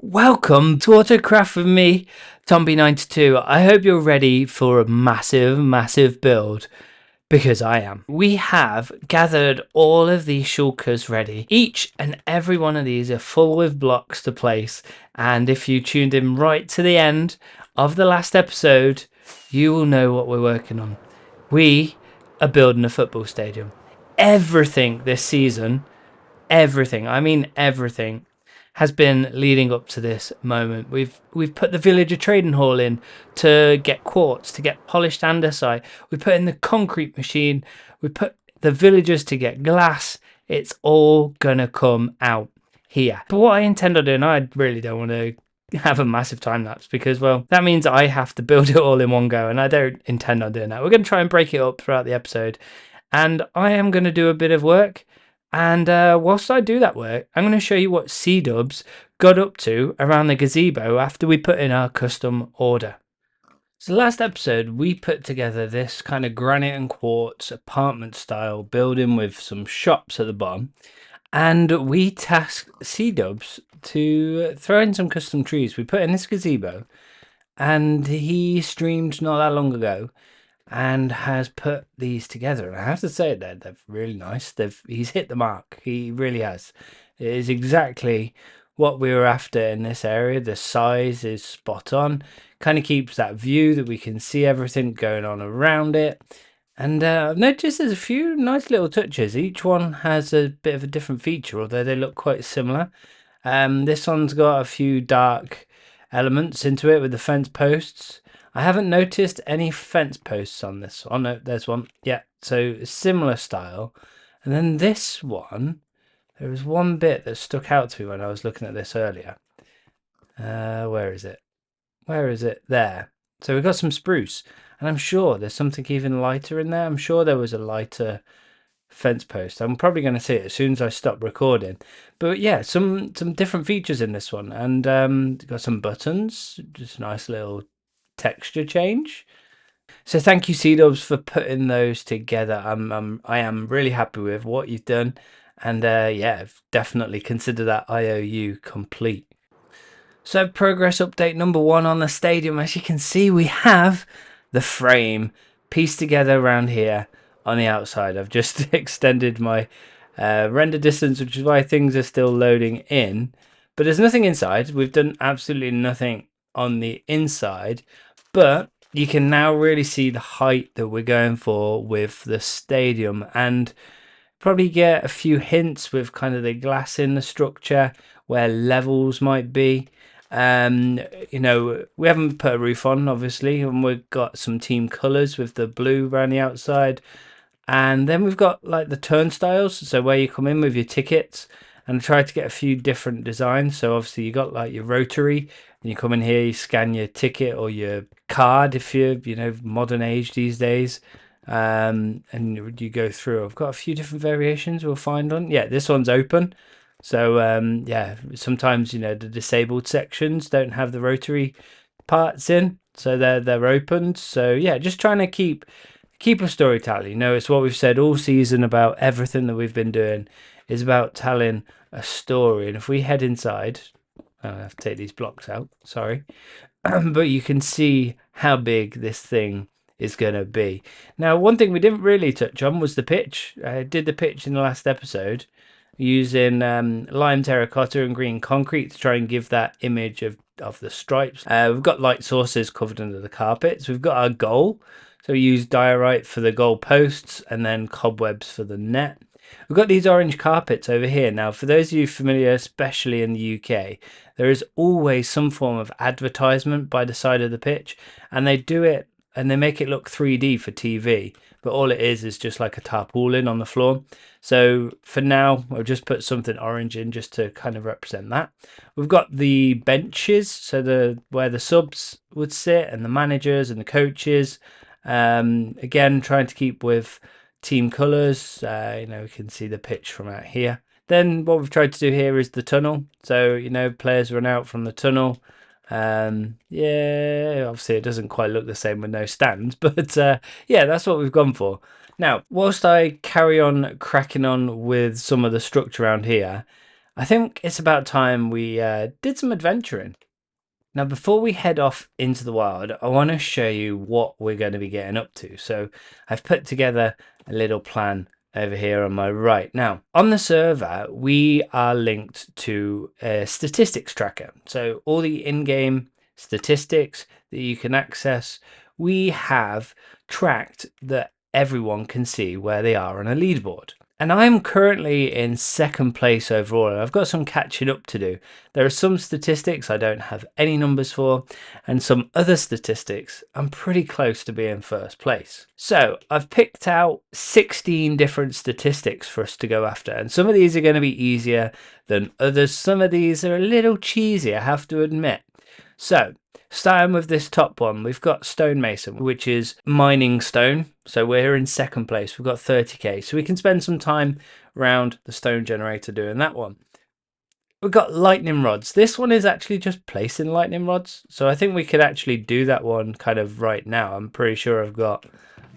Welcome to Autocraft with me, Tomby92. I hope you're ready for a massive build, because I am. We have gathered all of these shulkers ready. Each and every one of these are full with blocks to place, and if you tuned in right to the end of the last episode, you will know what we're working on. We are building a football stadium. Everything this season, everything, I mean everything, has been leading up to this moment. We've put the villager trading hall in to get quartz, to get polished andesite. We put in the concrete machine. We put the villagers to get glass. It's all gonna come out here. But what I intend on doing, I really don't want to have a massive time lapse because, well, that means I have to build it all in one go, and I don't intend on doing that. We're going to try and break it up throughout the episode, and I am going to do a bit of work. And whilst I do that work, I'm going to show you what C-Dubs got up to around the gazebo after we put in our custom order. So last episode, we put together this kind of granite and quartz apartment style building with some shops at the bottom. And we tasked C-Dubs to throw in some custom trees. We put in this gazebo, and he streamed not that long ago and has put these together, and I have to say that they're really nice. He's hit the mark. He really has. It is exactly what we were after in this area. The size is spot on. Kind of keeps that view that we can see everything going on around it. And I've noticed there's a few nice little touches. Each one has a bit of a different feature, although they look quite similar. This one's got a few dark elements into it with the fence posts. I haven't noticed any fence posts on this. Oh no, there's one. Yeah, so similar style. And then this one, there was one bit that stuck out to me when I was looking at this earlier. Where is it? Where is it? There. So we've got some spruce, and I'm sure there's something even lighter in there. I'm sure there was a lighter fence post. I'm probably going to see it as soon as I stop recording. But yeah, some different features in this one, and got some buttons, just a nice little texture change. So thank you, C-Dubs, for putting those together. I am really happy with what you've done, and yeah, definitely consider that IOU complete. So progress update number 1 on the stadium. As you can see, we have the frame pieced together around here on the outside. I've just extended my render distance, which is why things are still loading in, but there's nothing inside. We've done absolutely nothing on the inside, but you can now really see the height that we're going for with the stadium, and probably get a few hints with kind of the glass in the structure where levels might be. You know, we haven't put a roof on, obviously, and we've got some team colors with the blue around the outside, and then we've got like the turnstiles, so where you come in with your tickets, and try to get a few different designs. So obviously you got like your rotary, and you come in here, you scan your ticket or your card if you're, you know, modern age these days, and you go through. I've got a few different variations we'll find on. Yeah, this one's open. So yeah, sometimes, you know, the disabled sections don't have the rotary parts in, so they're opened. So yeah, just trying to keep a storytelling. You know, it's what we've said all season about everything that we've been doing is about telling a story. And if we head inside, I have to take these blocks out, sorry, but you can see how big this thing is going to be. Now, one thing we didn't really touch on was the pitch. I did the pitch in the last episode using lime terracotta and green concrete to try and give that image of the stripes. We've got light sources covered under the carpets. We've got our goal. So we use diorite for the goal posts and then cobwebs for the net. We've got these orange carpets over here. Now, for those of you familiar, especially in the UK, there is always some form of advertisement by the side of the pitch, and they do it and they make it look 3D for TV, but all it is just like a tarpaulin on the floor. So for now, I'll just put something orange in just to kind of represent that. We've got the benches, so where the subs would sit and the managers and the coaches. Again, trying to keep with team colors. You know, we can see the pitch from out here. Then what we've tried to do here is the tunnel. So, you know, players run out from the tunnel. Yeah, obviously it doesn't quite look the same with no stands, but yeah, that's what we've gone for. Now, whilst I carry on cracking on with some of the structure around here, I think it's about time we did some adventuring. Now, before we head off into the wild, I want to show you what we're going to be getting up to. So I've put together a little plan over here on my right. Now, on the server, we are linked to a statistics tracker. So all the in-game statistics that you can access, we have tracked that everyone can see where they are on a leaderboard. And I'm currently in second place overall, and I've got some catching up to do. There are some statistics I don't have any numbers for, and some other statistics I'm pretty close to being first place. So I've picked out 16 different statistics for us to go after, and some of these are going to be easier than others. Some of these are a little cheesy, I have to admit. So, starting with this top one, we've got stonemason, which is mining stone. So we're in second place. We've got 30k. So we can spend some time around the stone generator doing that one. We've got lightning rods. This one is actually just placing lightning rods. So I think we could actually do that one kind of right now. I'm pretty sure I've got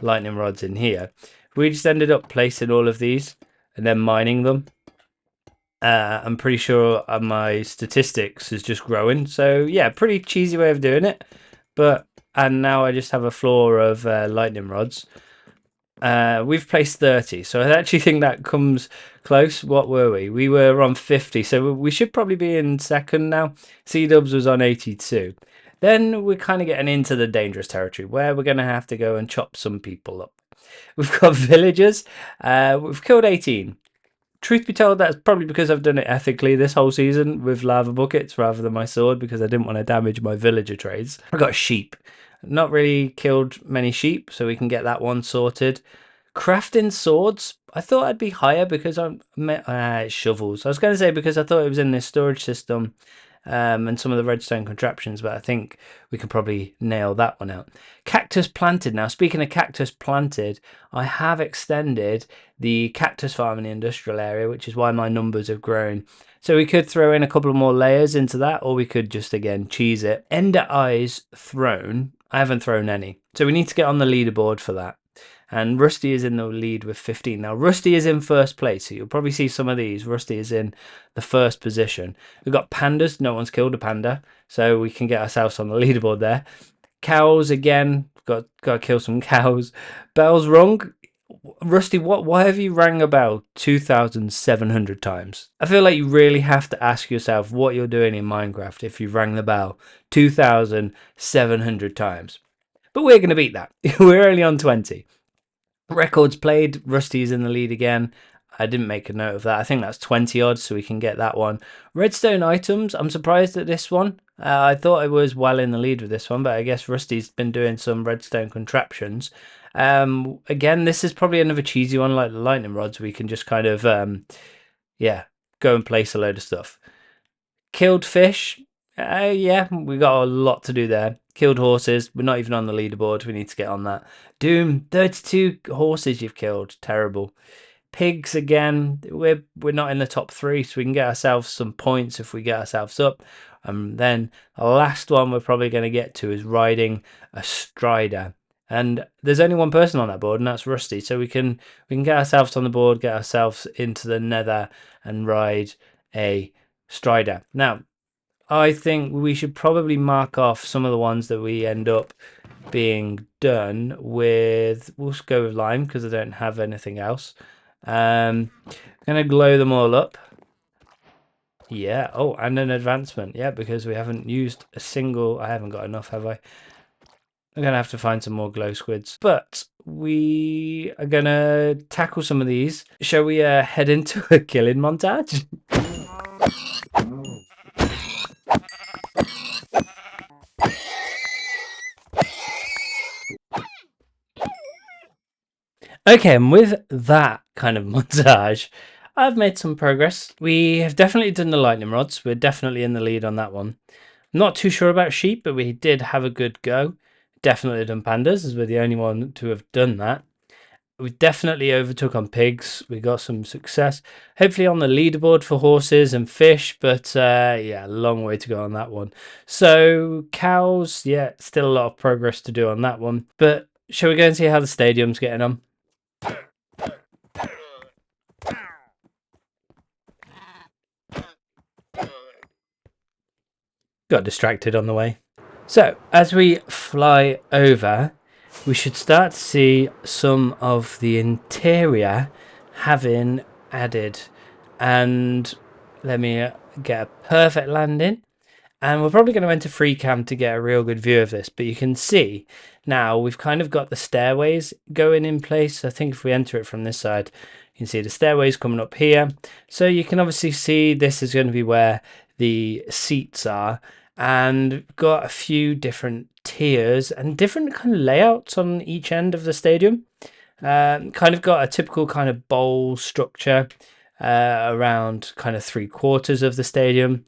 lightning rods in here. We just ended up placing all of these and then mining them. I'm pretty sure my statistics is just growing. So yeah, pretty cheesy way of doing it. And now I just have a floor of lightning rods. We've placed 30, so I actually think that comes close. What were we? We were on 50, so we should probably be in second now. C-Dubs was on 82. Then we're kind of getting into the dangerous territory where we're going to have to go and chop some people up. We've got villagers. We've killed 18. Truth be told, that's probably because I've done it ethically this whole season with lava buckets rather than my sword, because I didn't want to damage my villager trades. I got sheep. Not really killed many sheep, so we can get that one sorted. Crafting swords, I thought I'd be higher because it's shovels. I was going to say because I thought it was in this storage system and some of the redstone contraptions, but I think we could probably nail that one out. Cactus planted. Now, speaking of cactus planted, I have extended the cactus farm in the industrial area, which is why my numbers have grown. So we could throw in a couple of more layers into that, or we could just, again, cheese it. Ender eyes thrown. I haven't thrown any. So we need to get on the leaderboard for that. And Rusty is in the lead with 15. Now, Rusty is in first place, so you'll probably see some of these. Rusty is in the first position. We've got pandas. No one's killed a panda, so we can get ourselves on the leaderboard there. Cows, again. Got to kill some cows. Bells rung. Rusty, why have you rang a bell 2,700 times? I feel like you really have to ask yourself what you're doing in Minecraft if you rang the bell 2,700 times. But we're going to beat that. We're only on 20. Records played, Rusty is in the lead again. I didn't make a note of that. I think that's 20 odds, so we can get that one. Redstone items, I'm surprised at this one. I thought I was well in the lead with this one, but I guess Rusty's been doing some redstone contraptions. Again, this is probably another cheesy one like the lightning rods. We can just kind of, go and place a load of stuff. Killed fish. Yeah, we got a lot to do there. Killed horses. We're not even on the leaderboard. We need to get on that. Doom, 32 horses you've killed. Terrible. Pigs again. We're not in the top 3, so we can get ourselves some points if we get ourselves up. And then the last one we're probably going to get to is riding a strider. And there's only one person on that board, and that's Rusty. So we can get ourselves on the board, get ourselves into the nether, and ride a strider. Now, I think we should probably mark off some of the ones that we end up being done with. We'll just go with lime because I don't have anything else. I'm gonna glow them all up. Yeah. Oh, and an advancement. Yeah, because we haven't used a single. I haven't got enough, have I? I'm gonna have to find some more glow squids. But we are gonna tackle some of these. Shall we head into a killing montage? Okay, and with that kind of montage, I've made some progress. We have definitely done the lightning rods. We're definitely in the lead on that one. Not too sure about sheep, but we did have a good go. Definitely done pandas, as we're the only one to have done that. We definitely overtook on pigs. We got some success. Hopefully on the leaderboard for horses and fish, but yeah, long way to go on that one. So cows, yeah, still a lot of progress to do on that one. But shall we go and see how the stadium's getting on? Got distracted on the way. So as we fly over, we should start to see some of the interior having added. And let me get a perfect landing. And we're probably going to enter free cam to get a real good view of this, but you can see now we've kind of got the stairways going in place. I think if we enter it from this side, you can see the stairways coming up here. So you can obviously see this is going to be where the seats are, and got a few different tiers and different kind of layouts on each end of the stadium. Kind of got a typical kind of bowl structure around kind of 3/4 of the stadium.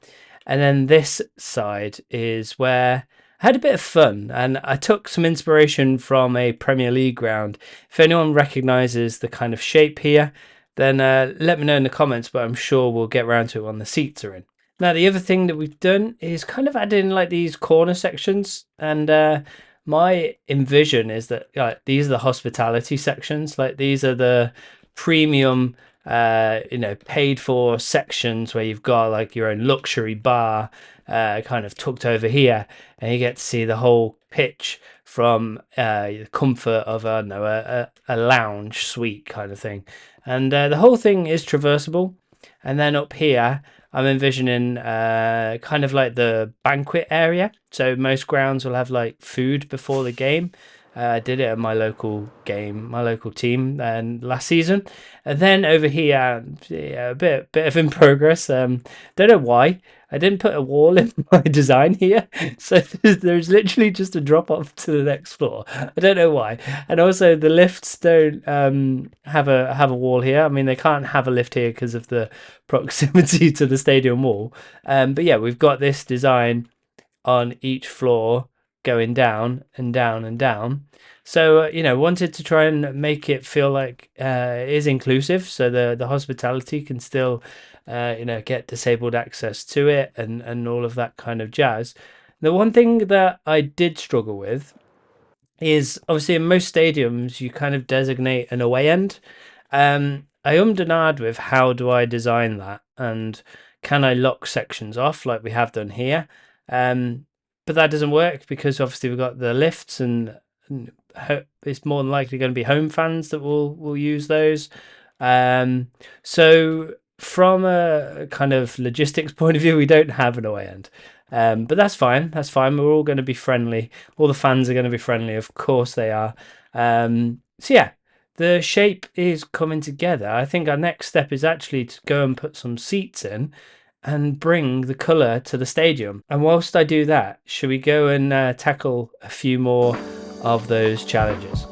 And then this side is where I had a bit of fun, and I took some inspiration from a Premier League ground. If anyone recognises the kind of shape here, then let me know in the comments, but I'm sure we'll get around to it when the seats are in. Now, the other thing that we've done is kind of add in like these corner sections, and my envision is that these are the hospitality sections. Like these are the premium paid for sections where you've got like your own luxury bar kind of tucked over here, and you get to see the whole pitch from the comfort of a lounge suite kind of thing. And the whole thing is traversable. And then up here I'm envisioning kind of like the banquet area. So most grounds will have like food before the game. I did it at my local team, and last season. And then over here, a bit of in progress. Don't know why I didn't put a wall in my design here, so there's literally just a drop off to the next floor. I don't know why. And also the lifts don't have a wall here. I mean, they can't have a lift here because of the proximity to the stadium wall. But yeah, we've got this design on each floor, going down and down and down. So wanted to try and make it feel like it is inclusive, so the hospitality can still get disabled access to it, and all of that kind of jazz. The one thing that I did struggle with is obviously in most stadiums you kind of designate an away end. I and ahed with how do I design that, and can I lock sections off like we have done here. But that doesn't work because obviously we've got the lifts, and it's more than likely going to be home fans that will use those. So from a kind of logistics point of view, we don't have an away end. But that's fine. That's fine. We're all going to be friendly. All the fans are going to be friendly. Of course they are. So yeah, the shape is coming together. I think our next step is actually to go and put some seats in and bring the colour to the stadium. And whilst I do that, should we go and tackle a few more of those challenges?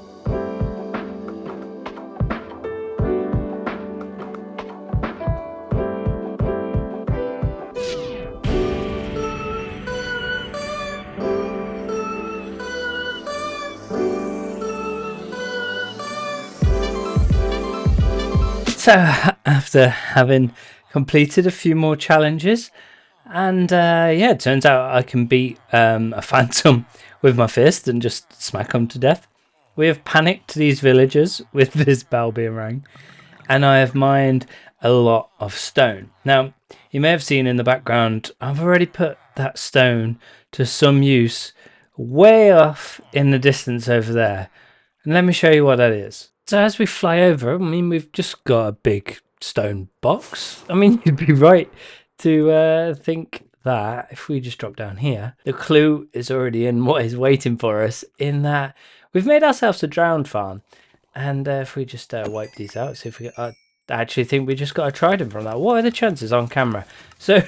So after having completed a few more challenges, and yeah, it turns out I can beat a phantom with my fist and just smack them to death. We have panicked these villagers with this bell being rang, and I have mined a lot of stone. Now, you may have seen in the background, I've already put that stone to some use way off in the distance over there. And let me show you what that is. So as we fly over, I mean, we've just got a big stone box. I mean, you'd be right to think that if we just drop down here, the clue is already in what is waiting for us, in that we've made ourselves a drowned farm. And if we just wipe these out, see if we I actually think we just got a trident from that. What are the chances on camera? So,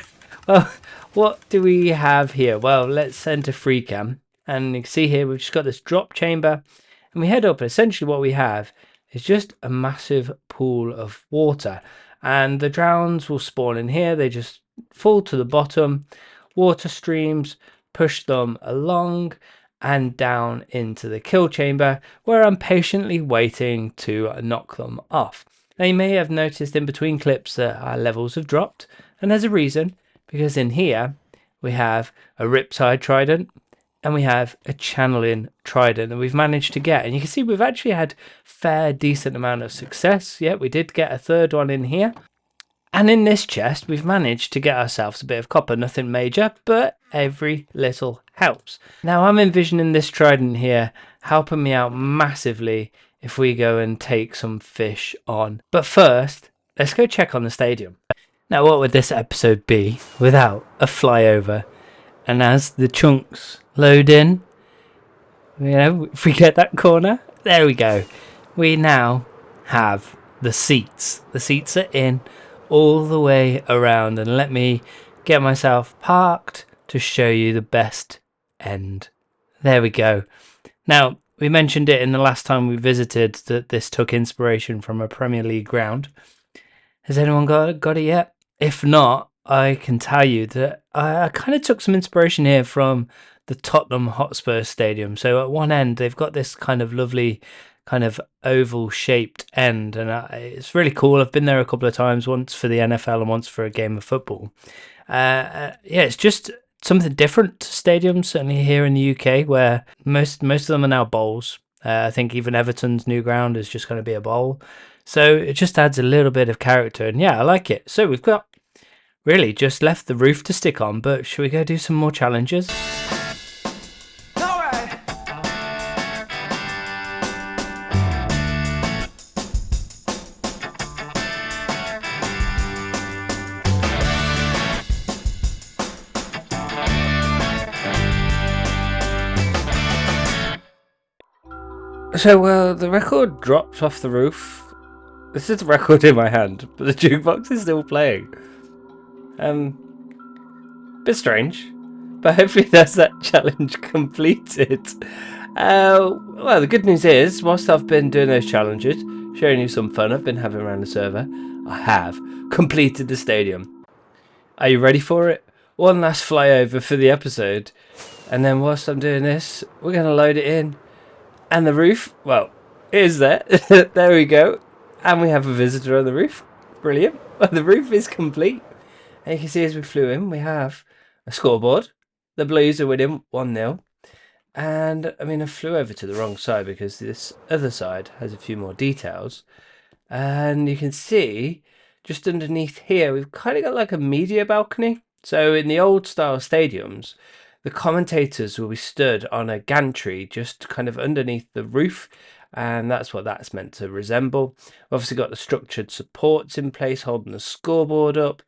well, what do we have here? Well, let's enter free cam. And you can see here, we've just got this drop chamber. And we head up, and essentially what we have is just a massive pool of water. And the drowns will spawn in here. They just fall to the bottom. Water streams push them along and down into the kill chamber, where I'm patiently waiting to knock them off. Now, you may have noticed in between clips that our levels have dropped, and there's a reason, because in here we have a Riptide Trident, and we have a channeling trident that we've managed to get. And you can see we've actually had fair decent amount of success. Yeah, we did get a third one in here. And in this chest, we've managed to get ourselves a bit of copper. Nothing major, but every little helps. Now, I'm envisioning this trident here helping me out massively if we go and take some fish on. But first, let's go check on the stadium. Now, what would this episode be without a flyover? And as the chunks load in, you know, if we get that corner, there we go. We now have the seats. The seats are in all the way around, and let me get myself parked to show you the best end. There we go. Now, we mentioned it in the last time we visited that this took inspiration from a Premier League ground. Has anyone got it yet? If not, I can tell you that I kind of took some inspiration here from the Tottenham Hotspur Stadium. So at one end, they've got this kind of lovely kind of oval shaped end, and it's really cool. I've been there a couple of times, once for the NFL and once for a game of football. Yeah, it's just something different to stadiums, certainly here in the UK, where most of them are now bowls. I think even Everton's new ground is just going to be a bowl. So it just adds a little bit of character, and yeah, I like it. So we've got really just left the roof to stick on, but should we go do some more challenges? So, the record dropped off the roof. This is the record in my hand, but the jukebox is still playing. Bit strange, but hopefully that's that challenge completed. Well, the good news is, whilst I've been doing those challenges, showing you some fun I've been having around the server, I have completed the stadium. Are you ready for it? One last flyover for the episode, and then whilst I'm doing this, we're going to load it in. And the roof, well, is there. There we go. And we have a visitor on the roof. Brilliant. The roof is complete. And you can see as we flew in, we have a scoreboard. The Blues are winning 1-0. And, I mean, I flew over to the wrong side because this other side has a few more details. And you can see, just underneath here, we've kind of got like a media balcony. So in the old style stadiums, the commentators will be stood on a gantry just kind of underneath the roof, and that's what that's meant to resemble. We've obviously got the structured supports in place holding the scoreboard up,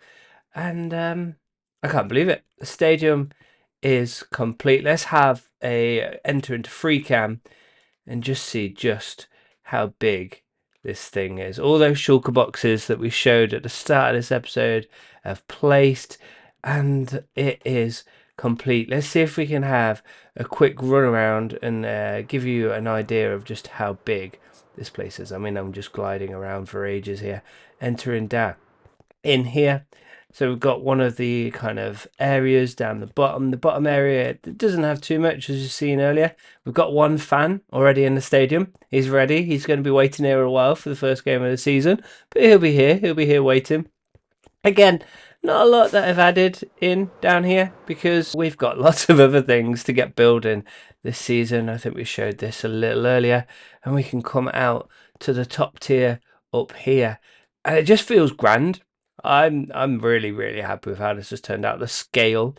and I can't believe it. The stadium is complete. Let's have a enter into free cam and just see just how big this thing is. All those shulker boxes that we showed at the start of this episode have placed, and it is complete. Let's see if we can have a quick run around and give you an idea of just how big this place is. I mean, I'm just gliding around for ages here, entering down in here. So we've got one of the kind of areas down the bottom. The bottom area, it doesn't have too much, as you've seen earlier. We've got one fan already in the stadium. He's ready. He's going to be waiting here a while for the first game of the season, but he'll be here. He'll be here waiting. Again, not a lot that I've added in down here because we've got lots of other things to get building this season. I think we showed this a little earlier, and we can come out to the top tier up here, and it just feels grand. I'm really, really happy with how this has turned out. The scale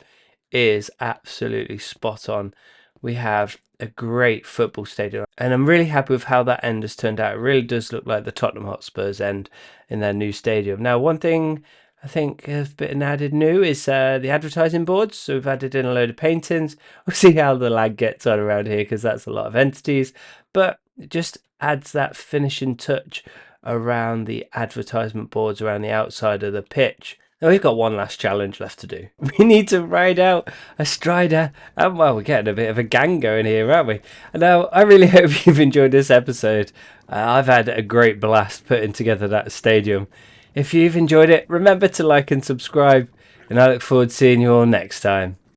is absolutely spot on. We have a great football stadium, and I'm really happy with how that end has turned out. It really does look like the Tottenham Hotspur's end in their new stadium. Now, one thing I think has been added new is the advertising boards. So we've added in a load of paintings. We'll see how the lag gets on around here because that's a lot of entities, but it just adds that finishing touch around the advertisement boards around the outside of the pitch. Now we've got one last challenge left to do. We need to ride out a Strider, and well, we're getting a bit of a gang going here, aren't we? Now, I really hope you've enjoyed this episode. I've had a great blast putting together that stadium. If you've enjoyed it, remember to like and subscribe, and I look forward to seeing you all next time.